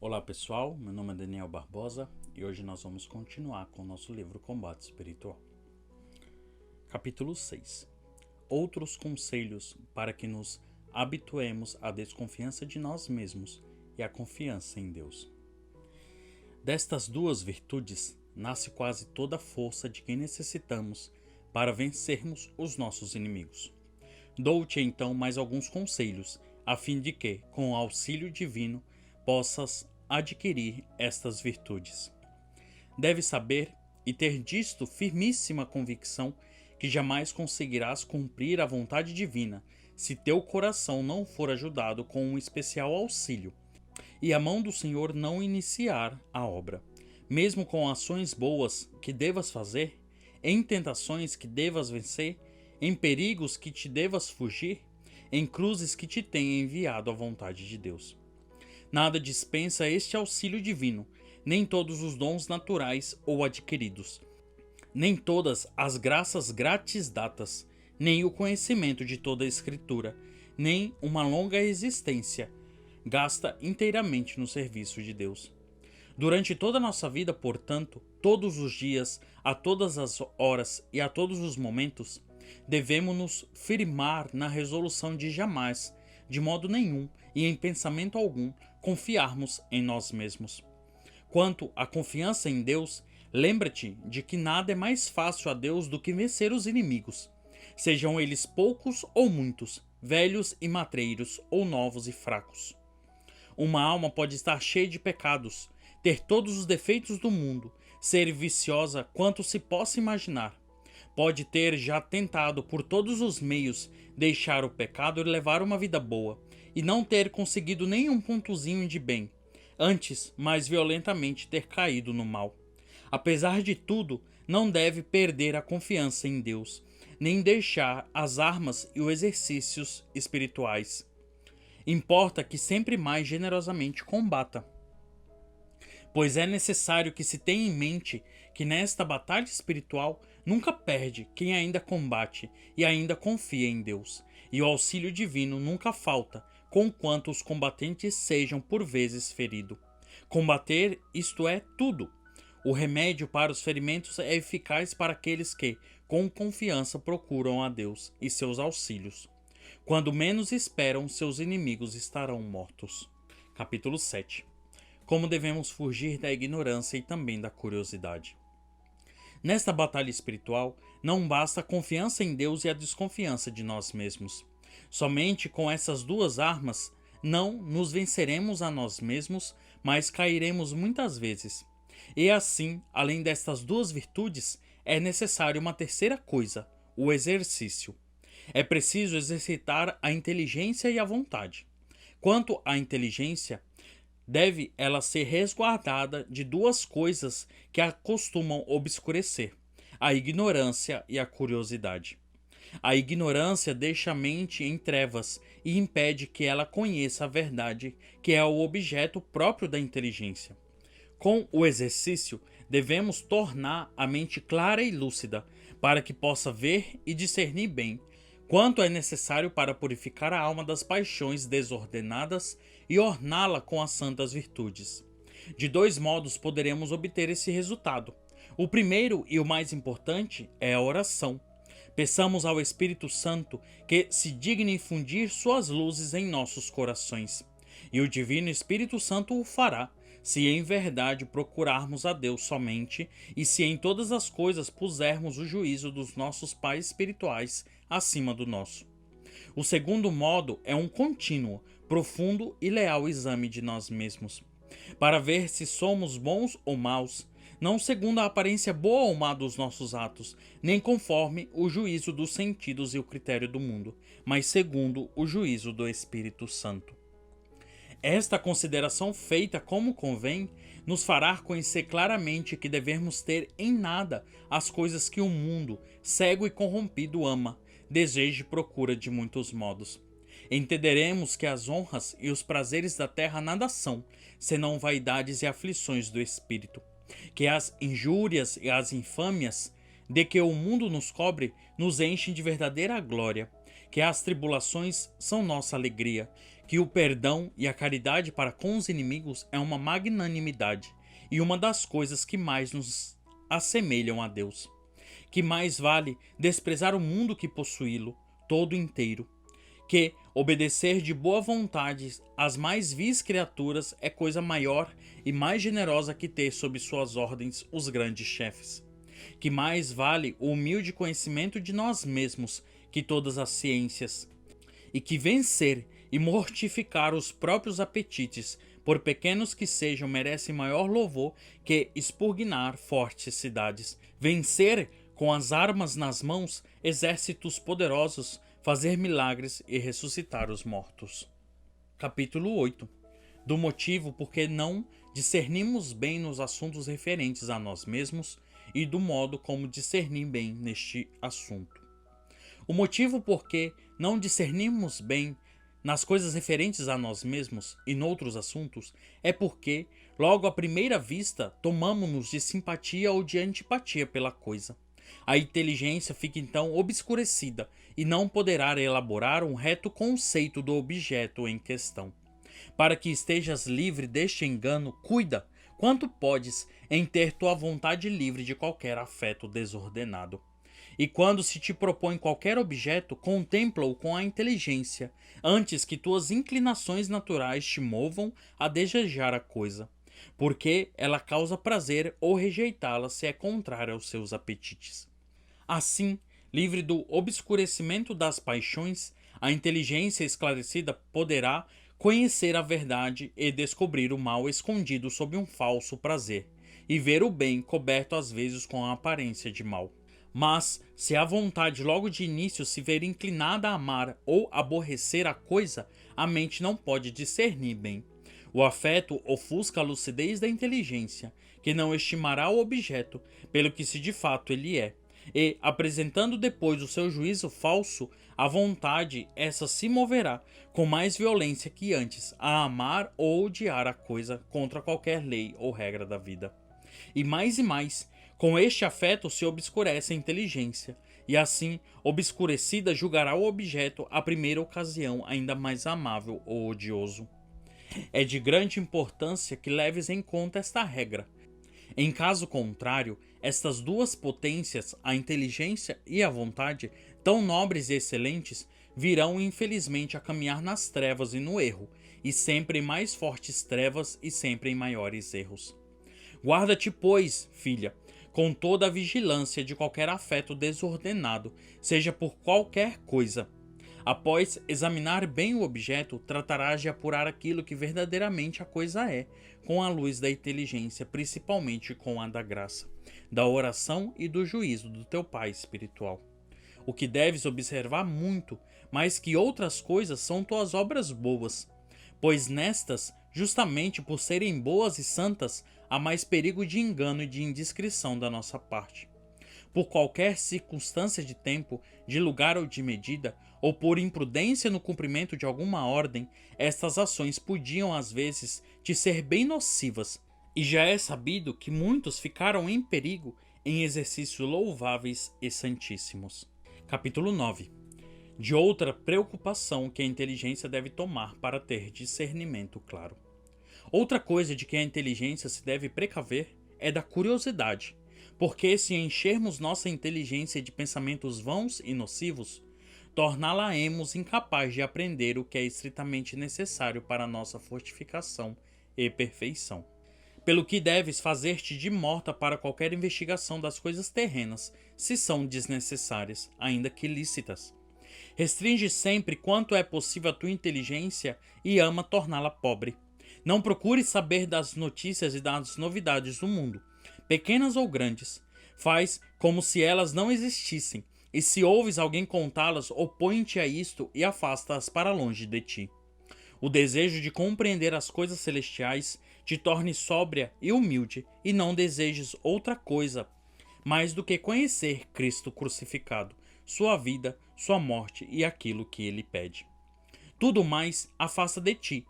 Olá pessoal, meu nome é Daniel Barbosa e hoje nós vamos continuar com o nosso livro Combate Espiritual. Capítulo 6. Outros conselhos para que nos habituemos à desconfiança de nós mesmos e à confiança em Deus. Destas duas virtudes nasce quase toda a força de que necessitamos para vencermos os nossos inimigos. Dou-te então mais alguns conselhos, a fim de que, com o auxílio divino, possas adquirir estas virtudes. Deves saber e ter disto firmíssima convicção que jamais conseguirás cumprir a vontade divina se teu coração não for ajudado com um especial auxílio e a mão do Senhor não iniciar a obra. Mesmo com ações boas que devas fazer, em tentações que devas vencer, em perigos que te devas fugir, em cruzes que te tenha enviado a vontade de Deus. Nada dispensa este auxílio divino, nem todos os dons naturais ou adquiridos, nem todas as graças grátis datas, nem o conhecimento de toda a Escritura, nem uma longa existência gasta inteiramente no serviço de Deus. Durante toda a nossa vida, portanto, todos os dias, a todas as horas e a todos os momentos, devemos-nos firmar na resolução de jamais, de modo nenhum e em pensamento algum, confiarmos em nós mesmos. Quanto à confiança em Deus, lembra-te de que nada é mais fácil a Deus do que vencer os inimigos, sejam eles poucos ou muitos, velhos e matreiros ou novos e fracos. Uma alma pode estar cheia de pecados, ter todos os defeitos do mundo, ser viciosa quanto se possa imaginar. Pode ter já tentado por todos os meios deixar o pecado e levar uma vida boa, e não ter conseguido nenhum pontozinho de bem, antes, mais violentamente, ter caído no mal. Apesar de tudo, não deve perder a confiança em Deus, nem deixar as armas e os exercícios espirituais. Importa que sempre mais generosamente combata, pois é necessário que se tenha em mente que nesta batalha espiritual nunca perde quem ainda combate e ainda confia em Deus, e o auxílio divino nunca falta, conquanto os combatentes sejam por vezes feridos. Combater, isto é, tudo. O remédio para os ferimentos é eficaz para aqueles que, com confiança, procuram a Deus e seus auxílios. Quando menos esperam, seus inimigos estarão mortos. Capítulo 7. Como devemos fugir da ignorância e também da curiosidade. Nesta batalha espiritual, não basta a confiança em Deus e a desconfiança de nós mesmos. Somente com essas duas armas não nos venceremos a nós mesmos, mas cairemos muitas vezes. E assim, além destas duas virtudes, é necessário uma terceira coisa, o exercício. É preciso exercitar a inteligência e a vontade. Quanto à inteligência, deve ela ser resguardada de duas coisas que a costumam obscurecer: a ignorância e a curiosidade. A ignorância deixa a mente em trevas e impede que ela conheça a verdade, que é o objeto próprio da inteligência. Com o exercício, devemos tornar a mente clara e lúcida, para que possa ver e discernir bem quanto é necessário para purificar a alma das paixões desordenadas e orná-la com as santas virtudes. De dois modos poderemos obter esse resultado. O primeiro e o mais importante é a oração. Peçamos ao Espírito Santo que se digne infundir suas luzes em nossos corações. E o Divino Espírito Santo o fará, se em verdade procurarmos a Deus somente e se em todas as coisas pusermos o juízo dos nossos pais espirituais acima do nosso. O segundo modo é um contínuo, profundo e leal exame de nós mesmos, para ver se somos bons ou maus, não segundo a aparência boa ou má dos nossos atos, nem conforme o juízo dos sentidos e o critério do mundo, mas segundo o juízo do Espírito Santo. Esta consideração feita como convém, nos fará conhecer claramente que devemos ter em nada as coisas que o mundo, cego e corrompido, ama, deseja e procura de muitos modos. Entenderemos que as honras e os prazeres da terra nada são, senão vaidades e aflições do espírito, que as injúrias e as infâmias de que o mundo nos cobre nos enchem de verdadeira glória, que as tribulações são nossa alegria, que o perdão e a caridade para com os inimigos é uma magnanimidade e uma das coisas que mais nos assemelham a Deus. Que mais vale desprezar o mundo que possuí-lo todo inteiro, que obedecer de boa vontade às mais vis criaturas é coisa maior e mais generosa que ter sob suas ordens os grandes chefes. Que mais vale o humilde conhecimento de nós mesmos que todas as ciências, e que vencer e mortificar os próprios apetites, por pequenos que sejam, merece maior louvor que expugnar fortes cidades. Vencer com as armas nas mãos exércitos poderosos, fazer milagres e ressuscitar os mortos. Capítulo 8. Do motivo por que não discernimos bem nos assuntos referentes a nós mesmos e do modo como discernir bem neste assunto. O motivo por que não discernimos bem nas coisas referentes a nós mesmos e noutros assuntos é porque, logo à primeira vista, tomamo-nos de simpatia ou de antipatia pela coisa. A inteligência fica então obscurecida e não poderá elaborar um reto conceito do objeto em questão. Para que estejas livre deste engano, cuida, quanto podes, em ter tua vontade livre de qualquer afeto desordenado. E quando se te propõe qualquer objeto, contempla-o com a inteligência, antes que tuas inclinações naturais te movam a desejar a coisa, porque ela causa prazer ou rejeitá-la se é contrária aos seus apetites. Assim, livre do obscurecimento das paixões, a inteligência esclarecida poderá conhecer a verdade e descobrir o mal escondido sob um falso prazer, e ver o bem coberto às vezes com a aparência de mal. Mas, se a vontade logo de início se ver inclinada a amar ou aborrecer a coisa, a mente não pode discernir bem. O afeto ofusca a lucidez da inteligência, que não estimará o objeto pelo que se de fato ele é, e, apresentando depois o seu juízo falso, a vontade essa se moverá com mais violência que antes a amar ou odiar a coisa contra qualquer lei ou regra da vida. E mais, com este afeto se obscurece a inteligência, e assim, obscurecida, julgará o objeto à primeira ocasião ainda mais amável ou odioso. É de grande importância que leves em conta esta regra. Em caso contrário, estas duas potências, a inteligência e a vontade, tão nobres e excelentes, virão infelizmente a caminhar nas trevas e no erro, e sempre em mais fortes trevas e sempre em maiores erros. Guarda-te, pois, filha, com toda a vigilância de qualquer afeto desordenado, seja por qualquer coisa. Após examinar bem o objeto, tratarás de apurar aquilo que verdadeiramente a coisa é, com a luz da inteligência, principalmente com a da graça, da oração e do juízo do teu Pai espiritual. O que deves observar muito, mais que outras coisas, são tuas obras boas, pois nestas, justamente por serem boas e santas, há mais perigo de engano e de indiscrição da nossa parte. Por qualquer circunstância de tempo, de lugar ou de medida, ou por imprudência no cumprimento de alguma ordem, estas ações podiam às vezes te ser bem nocivas, e já é sabido que muitos ficaram em perigo em exercícios louváveis e santíssimos. Capítulo 9. De outra preocupação que a inteligência deve tomar para ter discernimento claro. Outra coisa de que a inteligência se deve precaver é da curiosidade, porque se enchermos nossa inteligência de pensamentos vãos e nocivos, torná-la-emos incapaz de aprender o que é estritamente necessário para a nossa fortificação e perfeição. Pelo que deves fazer-te de morta para qualquer investigação das coisas terrenas, se são desnecessárias, ainda que lícitas. Restringe sempre quanto é possível a tua inteligência e ama torná-la pobre. Não procure saber das notícias e das novidades do mundo, pequenas ou grandes. Faz como se elas não existissem, e se ouves alguém contá-las, opõe-te a isto e afasta-as para longe de ti. O desejo de compreender as coisas celestiais te torne sóbria e humilde, e não desejes outra coisa mais do que conhecer Cristo crucificado, sua vida, sua morte e aquilo que ele pede. Tudo mais afasta de ti,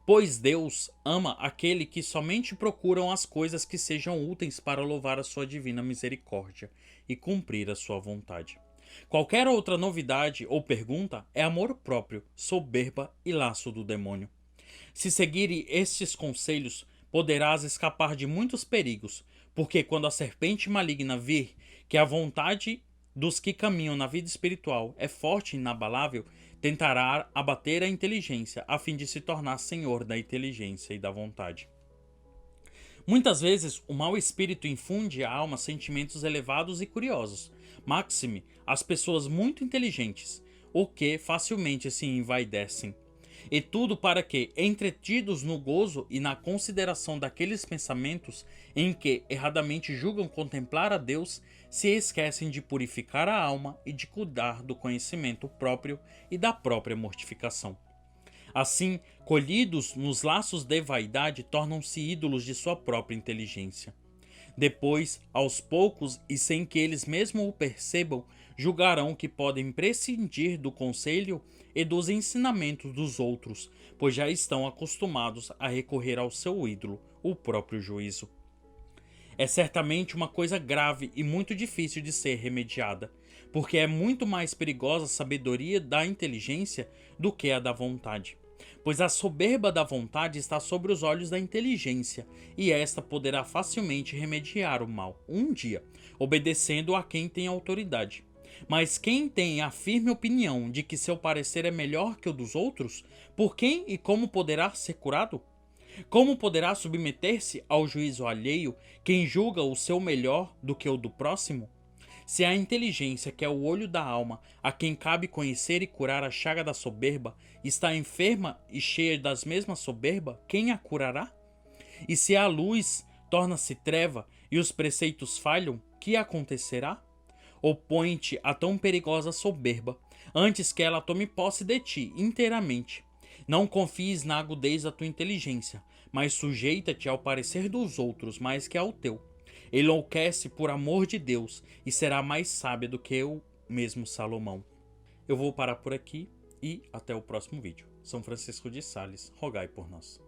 pois Deus ama aquele que somente procuram as coisas que sejam úteis para louvar a sua divina misericórdia e cumprir a sua vontade. Qualquer outra novidade ou pergunta é amor próprio, soberba e laço do demônio. Se seguires estes conselhos, poderás escapar de muitos perigos, porque quando a serpente maligna vir que a vontade dos que caminham na vida espiritual é forte e inabalável, tentará abater a inteligência a fim de se tornar senhor da inteligência e da vontade. Muitas vezes, o mau espírito infunde à alma sentimentos elevados e curiosos, máxime às pessoas muito inteligentes, o que facilmente se envaidecem. E tudo para que, entretidos no gozo e na consideração daqueles pensamentos em que erradamente julgam contemplar a Deus, se esquecem de purificar a alma e de cuidar do conhecimento próprio e da própria mortificação. Assim, colhidos nos laços de vaidade, tornam-se ídolos de sua própria inteligência. Depois, aos poucos e sem que eles mesmos o percebam, julgarão que podem prescindir do conselho e dos ensinamentos dos outros, pois já estão acostumados a recorrer ao seu ídolo, o próprio juízo. É certamente uma coisa grave e muito difícil de ser remediada, porque é muito mais perigosa a sabedoria da inteligência do que a da vontade. Pois a soberba da vontade está sobre os olhos da inteligência, e esta poderá facilmente remediar o mal, um dia, obedecendo a quem tem autoridade. Mas quem tem a firme opinião de que seu parecer é melhor que o dos outros, por quem e como poderá ser curado? Como poderá submeter-se ao juízo alheio quem julga o seu melhor do que o do próximo? Se a inteligência, que é o olho da alma, a quem cabe conhecer e curar a chaga da soberba, está enferma e cheia das mesmas soberba, quem a curará? E se a luz torna-se treva e os preceitos falham, que acontecerá? Opõe-te a tão perigosa soberba, antes que ela tome posse de ti inteiramente. Não confies na agudez da tua inteligência, mas sujeita-te ao parecer dos outros mais que ao teu. Enlouquece por amor de Deus e será mais sábia do que o mesmo Salomão. Eu vou parar por aqui e até o próximo vídeo. São Francisco de Sales, rogai por nós.